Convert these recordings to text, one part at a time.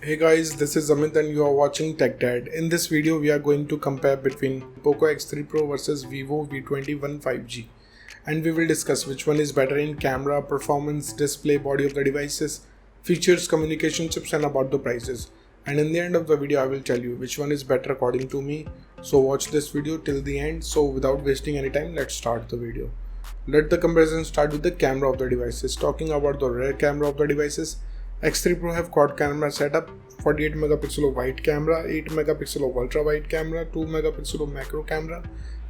Hey guys, this is Amit and you are watching Tech Dad. In this video, we are going to compare between Poco X3 Pro versus Vivo V21 5G. And we will discuss which one is better in camera, performance, display, body of the devices, features, communication chips and about the prices. And in the end of the video, I will tell you which one is better according to me. So watch this video till the end. So without wasting any time, let's start the video. Let the comparison start with the camera of the devices. Talking about the rear camera of the devices, X3 Pro have quad camera setup, 48 megapixel of wide camera, 8 megapixel of ultra wide camera, 2 megapixel of macro camera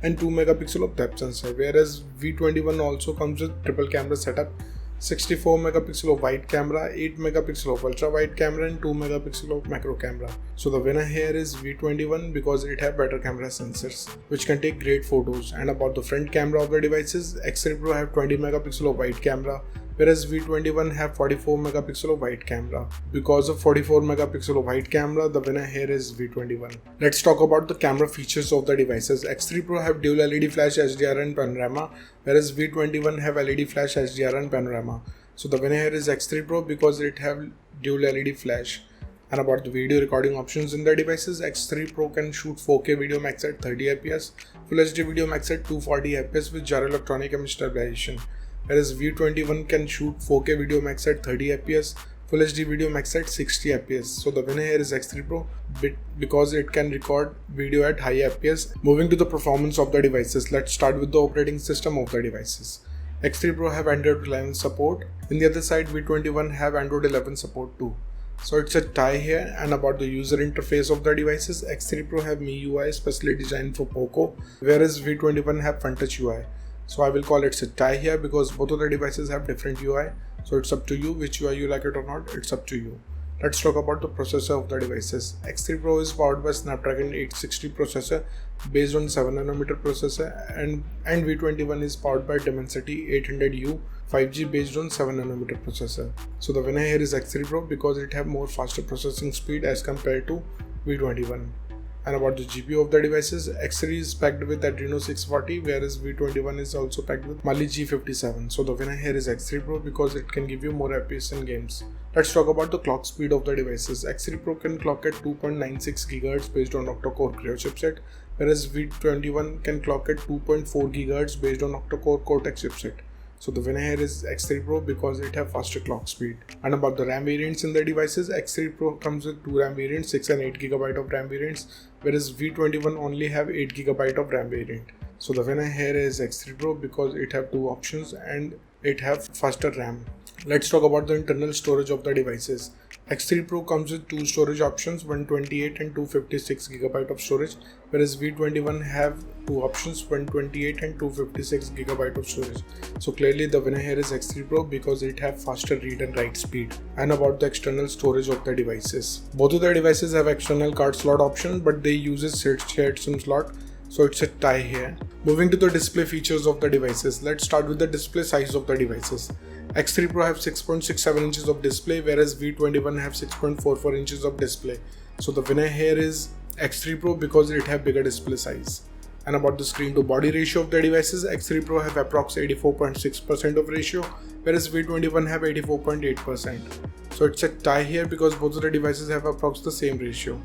and 2 megapixel of depth sensor, whereas V21 also comes with triple camera setup, 64 megapixel of wide camera, 8 megapixel of ultra wide camera and 2 megapixel of macro camera. So the winner here is V21 because it have better camera sensors which can take great photos. And about the front camera of the devices, X3 Pro have 20 megapixel of wide camera, whereas V21 have 44 megapixel of wide camera. Because of 44 megapixel of wide camera, the winner here is V21. Let's talk about the camera features of the devices. X3 Pro have dual LED flash HDR and panorama, whereas V21 have LED flash HDR and panorama. So the winner here is X3 Pro because it have dual LED flash. And about the video recording options in the devices, X3 Pro can shoot 4K video max at 30 fps, Full HD video max at 240 fps with gyro electronic image stabilization. Whereas V21 can shoot 4K video max at 30 fps, Full HD video max at 60 fps. So the winner here is X3 Pro because it can record video at high fps. Moving to the performance of the devices, let's start with the operating system of the devices. X3 Pro have Android 11 support. In the other side, V21 have Android 11 support too. So it's a tie here. And about the user interface of the devices, X3 Pro have MIUI specially designed for Poco, whereas V21 have FunTouch UI. So I will call it a tie here because both of the devices have different UI. So it's up to you which UI you like it or not, it's up to you. Let's talk about the processor of the devices. X3 Pro is powered by Snapdragon 860 processor based on 7nm processor and V21 is powered by Dimensity 800U 5G based on 7nm processor. So the winner here is X3 Pro because it have more faster processing speed as compared to V21. And about the GPU of the devices, X3 is packed with Adreno 640 whereas V21 is also packed with Mali G57. So the winner here is X3 Pro because it can give you more FPS in games. Let's talk about the clock speed of the devices. X3 Pro can clock at 2.96 GHz based on octa-core Creo chipset, whereas V21 can clock at 2.4 GHz based on octa-core Cortex chipset. So the winner here is X3 Pro because it have faster clock speed. And about the RAM variants in the devices, X3 Pro comes with two RAM variants, 6 and 8 GB of RAM variants, whereas V21 only have 8 GB of RAM variant. So the winner here is X3 Pro because it have two options and it have faster RAM. Let's talk about the internal storage of the devices. X3 Pro comes with two storage options, 128 and 256 GB of storage, whereas V21 have two options, 128 and 256 GB of storage. So clearly the winner here is X3 Pro because it have faster read and write speed. And about the external storage of the devices. Both of the devices have external card slot option, but they use shared SIM slot. So it's a tie here. Moving to the display features of the devices. Let's start with the display size of the devices. X3 Pro have 6.67 inches of display, whereas V21 have 6.44 inches of display. So the winner here is X3 Pro because it have bigger display size. And about the screen to body ratio of the devices, X3 Pro have approx 84.6% of ratio, whereas V21 have 84.8%. So it's a tie here because both of the devices have approx the same ratio.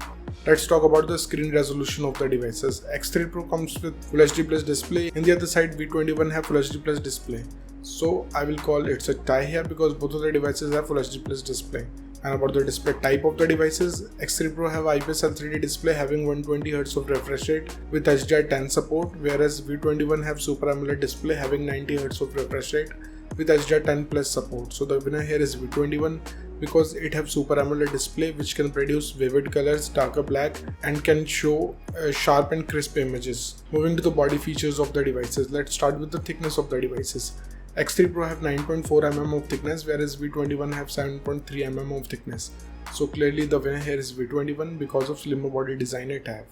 Let's talk about the screen resolution of the devices. X3 Pro comes with Full HD Plus display. In the other side, V21 have Full HD Plus display. So I will call it's a tie here because both of the devices have Full HD Plus display. And about the display type of the devices, X3 Pro have IPS L3D display having 120Hz of refresh rate with HDR10 support, whereas V21 have Super AMOLED display having 90Hz of refresh rate with HDR10 plus support. So the winner here is V21 because it have Super AMOLED display which can produce vivid colors, darker black and can show sharp and crisp images. Moving to the body features of the devices, let's start with the thickness of the devices. X3 Pro have 9.4 mm of thickness, whereas V21 have 7.3 mm of thickness. So clearly the winner here is V21 because of slimmer body design it have.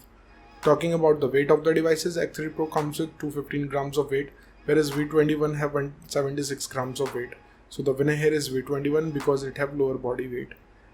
Talking about the weight of the devices, X3 Pro comes with 215 grams of weight, whereas V21 have 176 grams of weight. So the winner here is V21 because it have lower body weight.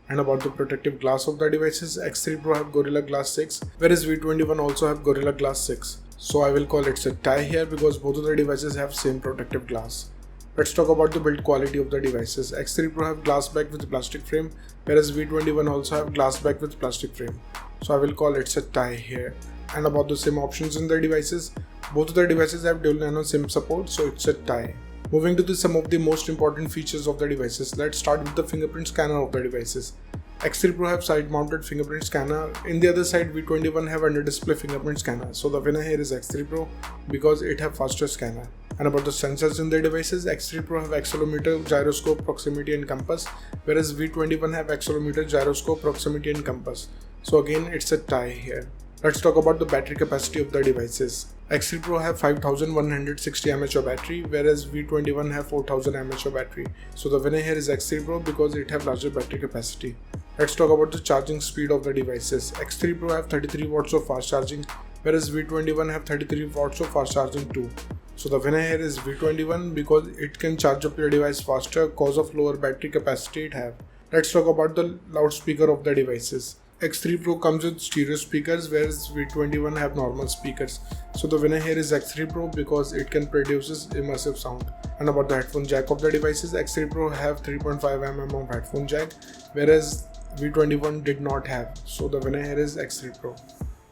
And about the protective glass of the devices, X3 Pro have Gorilla Glass 6, whereas V21 also have Gorilla Glass 6. So I will call it a tie here because both of the devices have same protective glass. Let's talk about the build quality of the devices. X3 Pro have glass back with plastic frame, whereas V21 also have glass back with plastic frame. So I will call it's a tie here. And about the SIM options in the devices, both of the devices have dual nano SIM support, so it's a tie. Moving to some of the most important features of the devices, let's start with the fingerprint scanner of the devices. X3 Pro have side mounted fingerprint scanner. In the other side, V21 have under display fingerprint scanner. So the winner here is X3 Pro because it have faster scanner. And about the sensors in their devices, X3 Pro have accelerometer, gyroscope, proximity and compass, whereas V21 have accelerometer, gyroscope, proximity and compass. So again, it's a tie here. Let's talk about the battery capacity of the devices. X3 Pro have 5160 mAh of battery, whereas V21 have 4000 mAh of battery. So the winner here is X3 Pro because it have larger battery capacity. Let's talk about the charging speed of the devices. X3 Pro have 33 watts of fast charging, whereas V21 have 33 watts of fast charging too. So the winner here is V21 because it can charge up your device faster cause of lower battery capacity it have. Let's talk about the loudspeaker of the devices. X3 Pro comes with stereo speakers, whereas V21 have normal speakers. So the winner here is X3 Pro because it can produce immersive sound. And about the headphone jack of the devices, X3 Pro have 3.5mm of headphone jack, whereas V21 did not have. So the winner here is X3 Pro.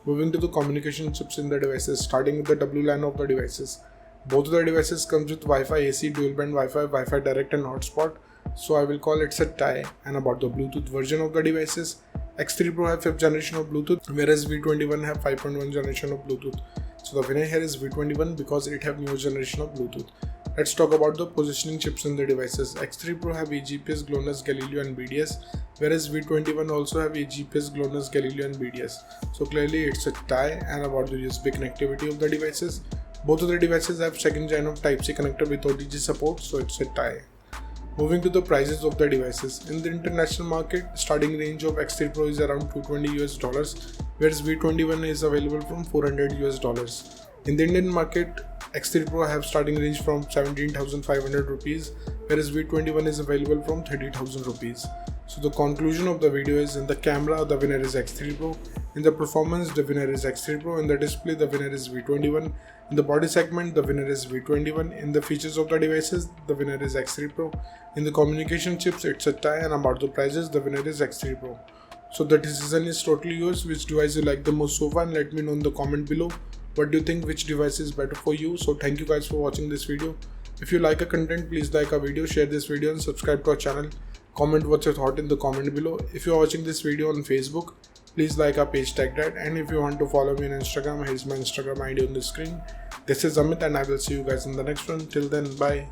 Moving to the communication chips in the devices, starting with the WLAN of the devices. Both of the devices comes with Wi-Fi AC, dual band Wi-Fi, Wi-Fi direct and hotspot. So I will call it a tie. And about the Bluetooth version of the devices, X3 Pro have 5th generation of Bluetooth, whereas V21 have 5.1 generation of Bluetooth. So the winner here is V21 because it have newer generation of Bluetooth. Let's talk about the positioning chips in the devices. X3 Pro have eGPS, GLONASS, Galileo and BDS, whereas V21 also have eGPS, GLONASS, Galileo and BDS. So clearly it's a tie. And about the USB connectivity of the devices, both of the devices have 2nd gen of Type-C connector with OTG support, so it's a tie. Moving to the prices of the devices. In the international market, starting range of X3 Pro is around $220 whereas V21 is available from $400 In the Indian market, X3 Pro have starting range from 17,500 rupees, whereas V21 is available from 30,000 rupees. So the conclusion of the video is, in the camera, the winner is X3 Pro. In the performance, the winner is X3 Pro. In the display, the winner is V21. In the body segment, the winner is V21. In the features of the devices, the winner is X3 Pro. In the communication chips, it's a tie. And about the prices, the winner is X3 Pro. So the decision is totally yours. Which device you like the most so far, and let me know in the comment below. What do you think, which device is better for you? So thank you guys for watching this video. If you like our content, please like our video, share this video and subscribe to our channel. Comment what's your thought in the comment below. If you are watching this video on Facebook, please like our page TechDad. And if you want to follow me on Instagram, here's my Instagram ID on the screen. This is Amit and I will see you guys in the next one. Till then, bye.